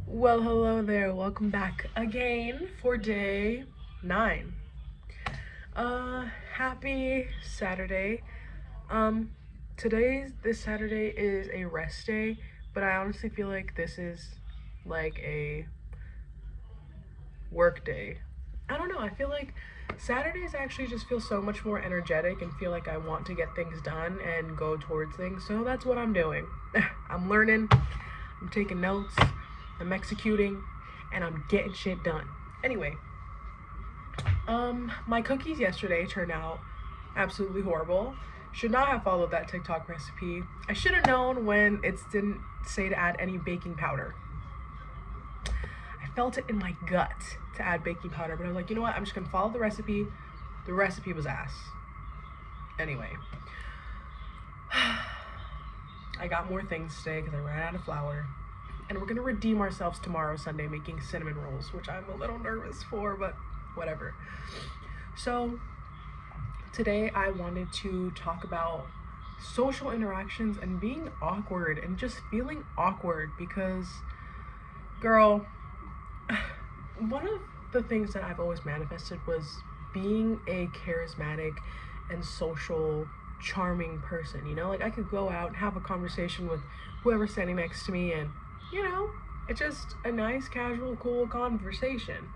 Well, hello there. Welcome back again for day 9. Happy Saturday. Um, this Saturday is a rest day, but I honestly feel like this is like a work day. I don't know. I feel like Saturdays actually just feel so much more energetic and feel like I want to get things done and go towards things. So that's what I'm doing. I'm learning, I'm taking notes, I'm executing, and I'm getting shit done. Anyway, my cookies yesterday turned out absolutely horrible. Should not have followed that TikTok recipe. I should have known when it didn't say to add any baking powder. I felt it in my gut to add baking powder, but I was like, you know what? I'm just gonna follow the recipe. The recipe was ass. Anyway, I got more things today because I ran out of flour. And we're gonna redeem ourselves tomorrow, Sunday, making cinnamon rolls, which I'm a little nervous for, but whatever. So, today I wanted to talk about social interactions and being awkward and just feeling awkward because, girl, one of the things that I've always manifested was being a charismatic and social, charming person. You know, like I could go out and have a conversation with whoever's standing next to me, and you know, it's just a nice, casual, cool conversation.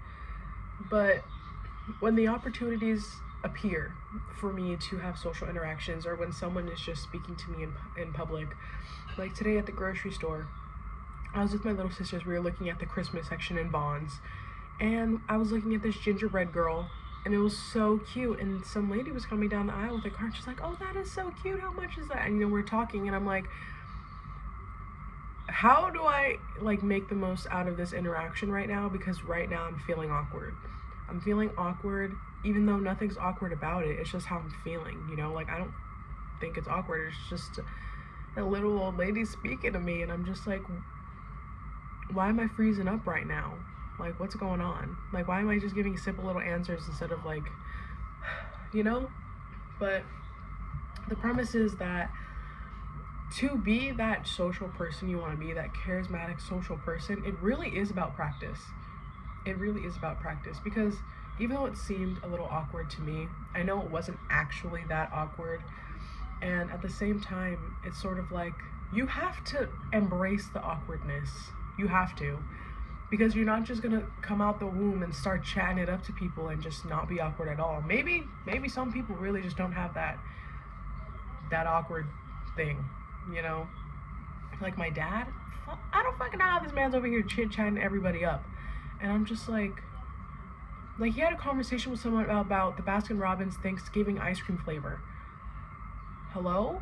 But when the opportunities appear for me to have social interactions, or when someone is just speaking to me in public, like today at the grocery store, I was with my little sisters. We were looking at the Christmas section in Bonds, and I was looking at this gingerbread girl, and it was so cute. And some lady was coming down the aisle with a cart. She's like, "Oh, that is so cute. How much is that?" And we're talking, and I'm like, how do I like make the most out of this interaction right now? Because right now I'm feeling awkward. I'm feeling awkward, even though nothing's awkward about it. It's just how I'm feeling, you know? Like, I don't think it's awkward. It's just a little old lady speaking to me, and I'm just like, why am I freezing up right now? Like, what's going on? Like, why am I just giving simple little answers instead of like, you know? But the premise is that to be that social person you want to be, that charismatic social person, it really is about practice. It really is about practice, because even though it seemed a little awkward to me, I know it wasn't actually that awkward. And at the same time, it's sort of like you have to embrace the awkwardness. You have to. Because you're not just gonna come out the womb and start chatting it up to people and just not be awkward at all. Maybe some people really just don't have that awkward thing, you know? Like my dad, I don't fucking know how this man's over here chit-chatting everybody up. And I'm just like he had a conversation with someone about the Baskin Robbins Thanksgiving ice cream flavor. Hello?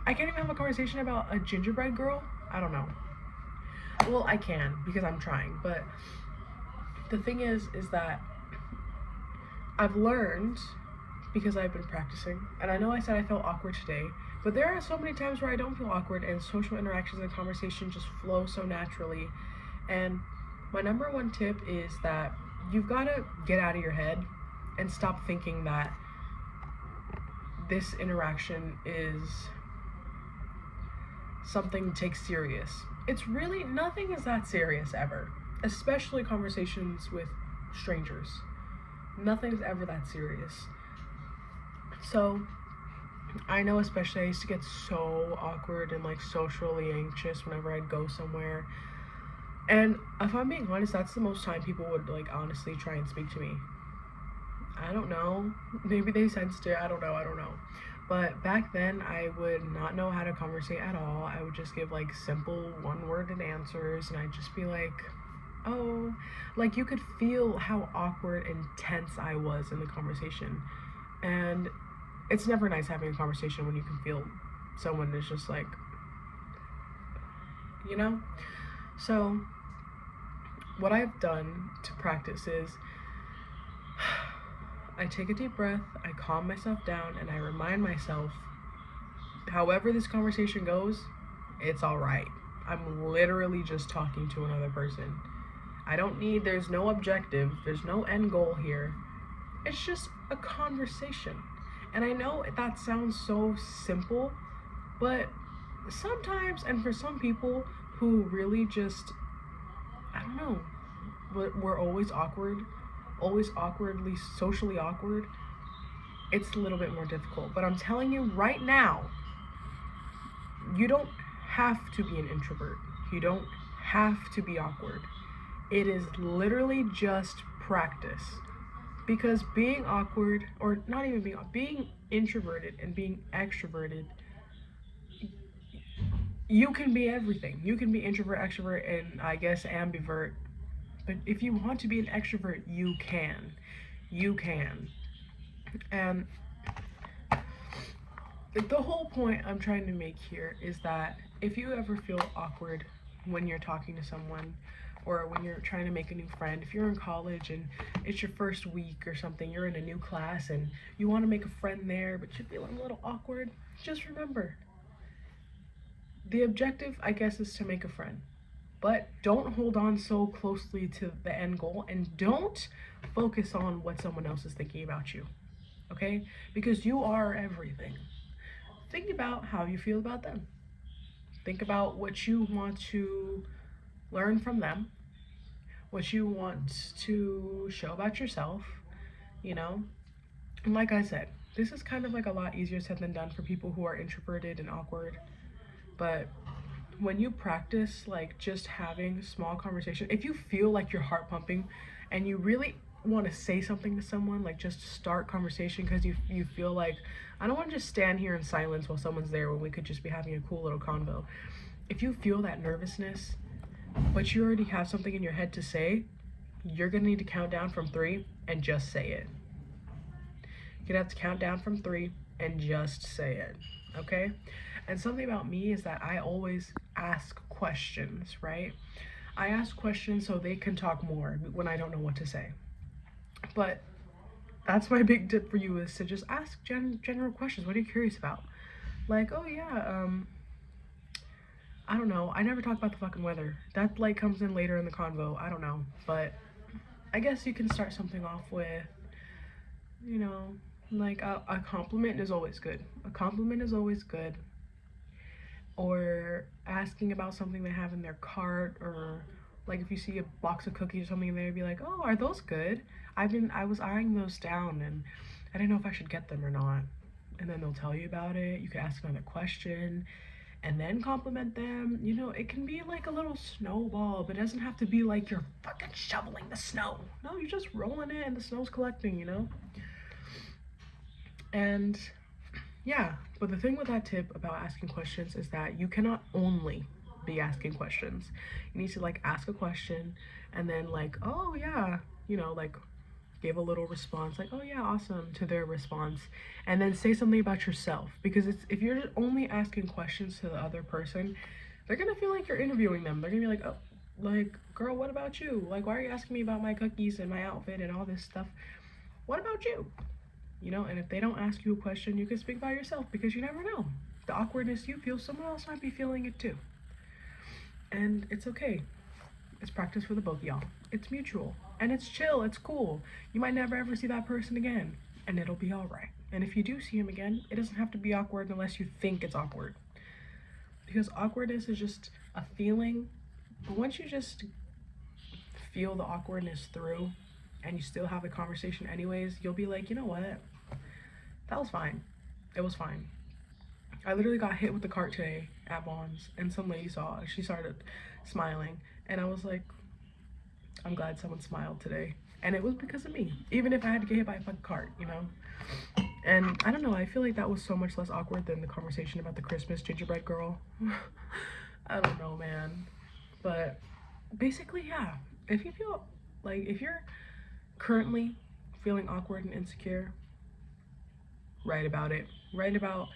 I can't even have a conversation about a gingerbread girl? I don't know. Well, I can, because I'm trying, but the thing is that I've learned, because I've been practicing, and I know I said I felt awkward today, but there are so many times where I don't feel awkward, and social interactions and conversation just flow so naturally. And my number one tip is that you've got to get out of your head and stop thinking that this interaction is something to take serious. It's really, nothing is that serious ever, especially conversations with strangers. Nothing's ever that serious. So I know, especially I used to get so awkward and like socially anxious whenever I'd go somewhere. And if I'm being honest, that's the most time people would like honestly try and speak to me. I don't know. Maybe they sensed it. I don't know. But back then, I would not know how to conversate at all. I would just give like simple one-worded answers, and I'd just be like, oh, like you could feel how awkward and tense I was in the conversation. And it's never nice having a conversation when you can feel someone is just like, you know? So what I've done to practice is I take a deep breath, I calm myself down, and I remind myself, however this conversation goes, it's all right. I'm literally just talking to another person. There's no objective, there's no end goal here. It's just a conversation. And I know that sounds so simple, but sometimes, and for some people who really just don't know, we're always awkward, always awkwardly socially awkward. It's a little bit more difficult. But I'm telling you right now, you don't have to be an introvert. You don't have to be awkward. It is literally just practice. Because being awkward, or not even being introverted and being extroverted, you can be everything. You can be introvert, extrovert, and I guess ambivert. But if you want to be an extrovert, you can. You can. And the whole point I'm trying to make here is that if you ever feel awkward when you're talking to someone, or when you're trying to make a new friend, if you're in college and it's your first week or something, you're in a new class and you want to make a friend there, but you're feeling a little awkward, just remember, the objective, I guess, is to make a friend. But don't hold on so closely to the end goal, and don't focus on what someone else is thinking about you, okay? Because you are everything. Think about how you feel about them. Think about what you want to learn from them, what you want to show about yourself, you know? And like I said, this is kind of like a lot easier said than done for people who are introverted and awkward. But when you practice like just having small conversation, if you feel like your heart pumping and you really want to say something to someone, like just start conversation because you feel like, I don't want to just stand here in silence while someone's there when we could just be having a cool little convo. If you feel that nervousness, but you already have something in your head to say, you're gonna need to count down from 3 and just say it. You're gonna have to count down from 3 and just say it, okay? And something about me is that I always ask questions, right? I ask questions so they can talk more when I don't know what to say. But that's my big tip for you, is to just ask general questions. What are you curious about? Like, oh yeah, I don't know. I never talk about the fucking weather. That like comes in later in the convo. I don't know. But I guess you can start something off with, you know, like a compliment is always good. A compliment is always good. Or asking about something they have in their cart, or like if you see a box of cookies or something there, be like, oh, are those good? I was eyeing those down and I didn't know if I should get them or not. And then they'll tell you about it. You can ask another question and then compliment them. You know, it can be like a little snowball, but it doesn't have to be like you're fucking shoveling the snow. No, you're just rolling it and the snow's collecting, you know? And yeah, but the thing with that tip about asking questions is that you cannot only be asking questions. You need to like ask a question and then like, oh yeah, you know, like give a little response, like, oh yeah, awesome, to their response, and then say something about yourself. Because if you're just only asking questions to the other person, they're gonna feel like you're interviewing them. They're gonna be like, oh, like, girl, what about you? Like, why are you asking me about my cookies and my outfit and all this stuff? What about you? You know, and if they don't ask you a question, you can speak about yourself, because you never know. The awkwardness you feel, someone else might be feeling it too. And it's okay. It's practice for the both of y'all. It's mutual. And it's chill. It's cool. You might never ever see that person again. And it'll be alright. And if you do see him again, it doesn't have to be awkward unless you think it's awkward. Because awkwardness is just a feeling. But once you just feel the awkwardness through and you still have the conversation anyways, you'll be like, you know what? That was fine. It was fine. I literally got hit with the cart today at Bunz, and some lady saw it. She started smiling, and I was like, I'm glad someone smiled today. And it was because of me, even if I had to get hit by a fucking cart, you know? And I don't know, I feel like that was so much less awkward than the conversation about the Christmas gingerbread girl. I don't know, man. But basically, yeah, if you feel like, if you're currently feeling awkward and insecure, write about it. Write about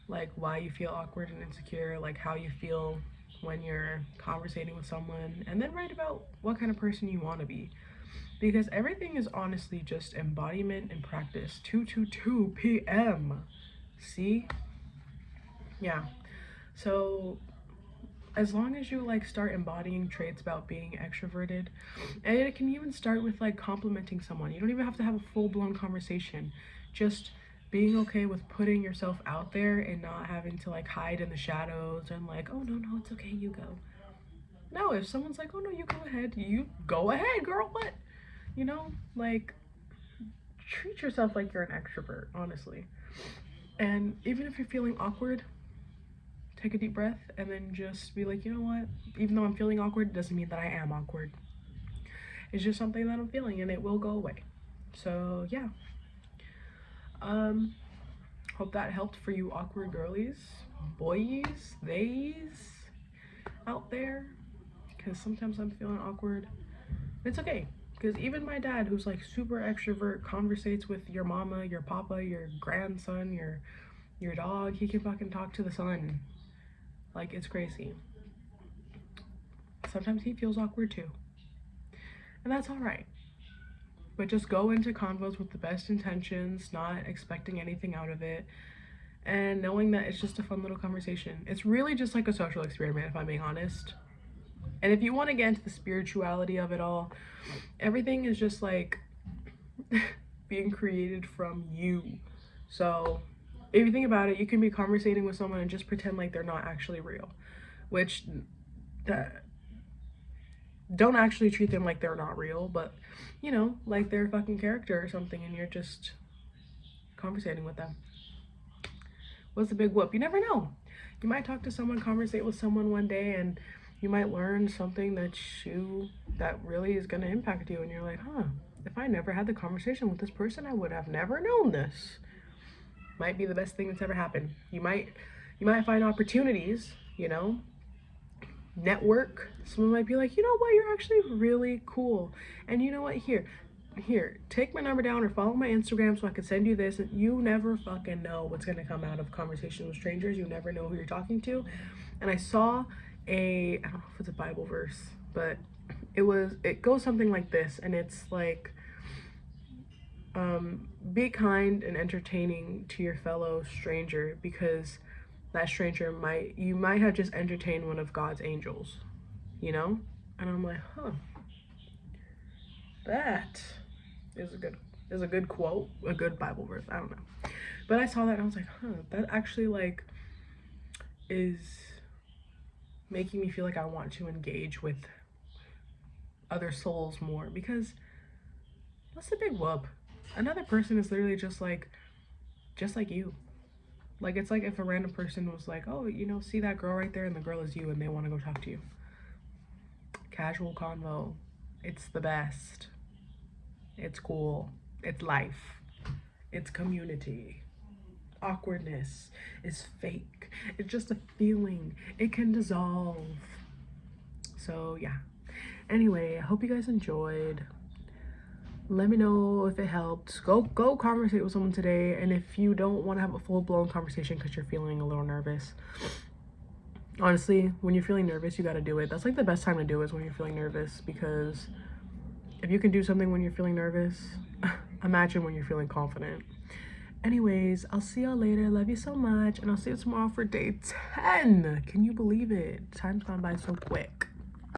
like why you feel awkward and insecure, like how you feel when you're conversating with someone, and then write about what kind of person you want to be, because everything is honestly just embodiment and practice. 2:22 p.m. See? Yeah. So as long as you like start embodying traits about being extroverted, and it can even start with like complimenting someone. You don't even have to have a full-blown conversation. Just being okay with putting yourself out there and not having to like hide in the shadows and like, oh no, it's okay, you go. No, if someone's like, oh no, you go ahead, you go ahead, girl. What? You know, like, treat yourself like you're an extrovert, honestly. And even if you're feeling awkward, take a deep breath and then just be like, you know what? Even though I'm feeling awkward, it doesn't mean that I am awkward. It's just something that I'm feeling and it will go away. So yeah. Hope that helped for you awkward girlies, boys, theys out there. Because sometimes I'm feeling awkward. It's okay. Because even my dad, who's like super extrovert, conversates with your mama, your papa, your grandson, your dog. He can fucking talk to the sun. Like, it's crazy. Sometimes he feels awkward too. And that's all right. But just go into convos with the best intentions, not expecting anything out of it, and knowing that it's just a fun little conversation. It's really just like a social experiment, if I'm being honest. And if you want to get into the spirituality of it all, everything is just like being created from you. So if you think about it, you can be conversating with someone and just pretend like they're not actually real, which don't actually treat them like they're not real, but you know, like they're a fucking character or something, and you're just conversating with them. What's the big whoop? You never know. You might talk to someone, conversate with someone one day, and you might learn something that really is going to impact you, and you're like, huh, if I never had the conversation with this person, I would have never known this. Might be the best thing that's ever happened. You might find opportunities, you know, network. Someone might be like, you know what, you're actually really cool, and you know what, here, take my number down or follow my Instagram so I can send you this. And you never fucking know what's going to come out of conversations with strangers. You never know who you're talking to. And I saw I don't know if it's a Bible verse, but it goes something like this, and it's like, be kind and entertaining to your fellow stranger, because that stranger you might have just entertained one of God's angels, you know? And I'm like, huh, that is a good quote, a good Bible verse. I don't know. But I saw that and I was like, huh, that actually like is making me feel like I want to engage with other souls more, because what's the big whoop? Another person is literally just like you. Like, it's like if a random person was like, oh, you know, see that girl right there, and the girl is you, and they want to go talk to you. Casual convo. It's the best. It's cool. It's life. It's community. Awkwardness is fake. It's just a feeling. It can dissolve. So yeah. Anyway, I hope you guys enjoyed. Let me know if it helped. Go conversate with someone today. And if you don't want to have a full-blown conversation because you're feeling a little nervous, honestly, when you're feeling nervous, you got to do it. That's like the best time to do it, is when you're feeling nervous, because if you can do something when you're feeling nervous, imagine when you're feeling confident. Anyways, I'll see y'all later. Love you so much, and I'll see you tomorrow for day 10. Can you believe it? Time's gone by so quick.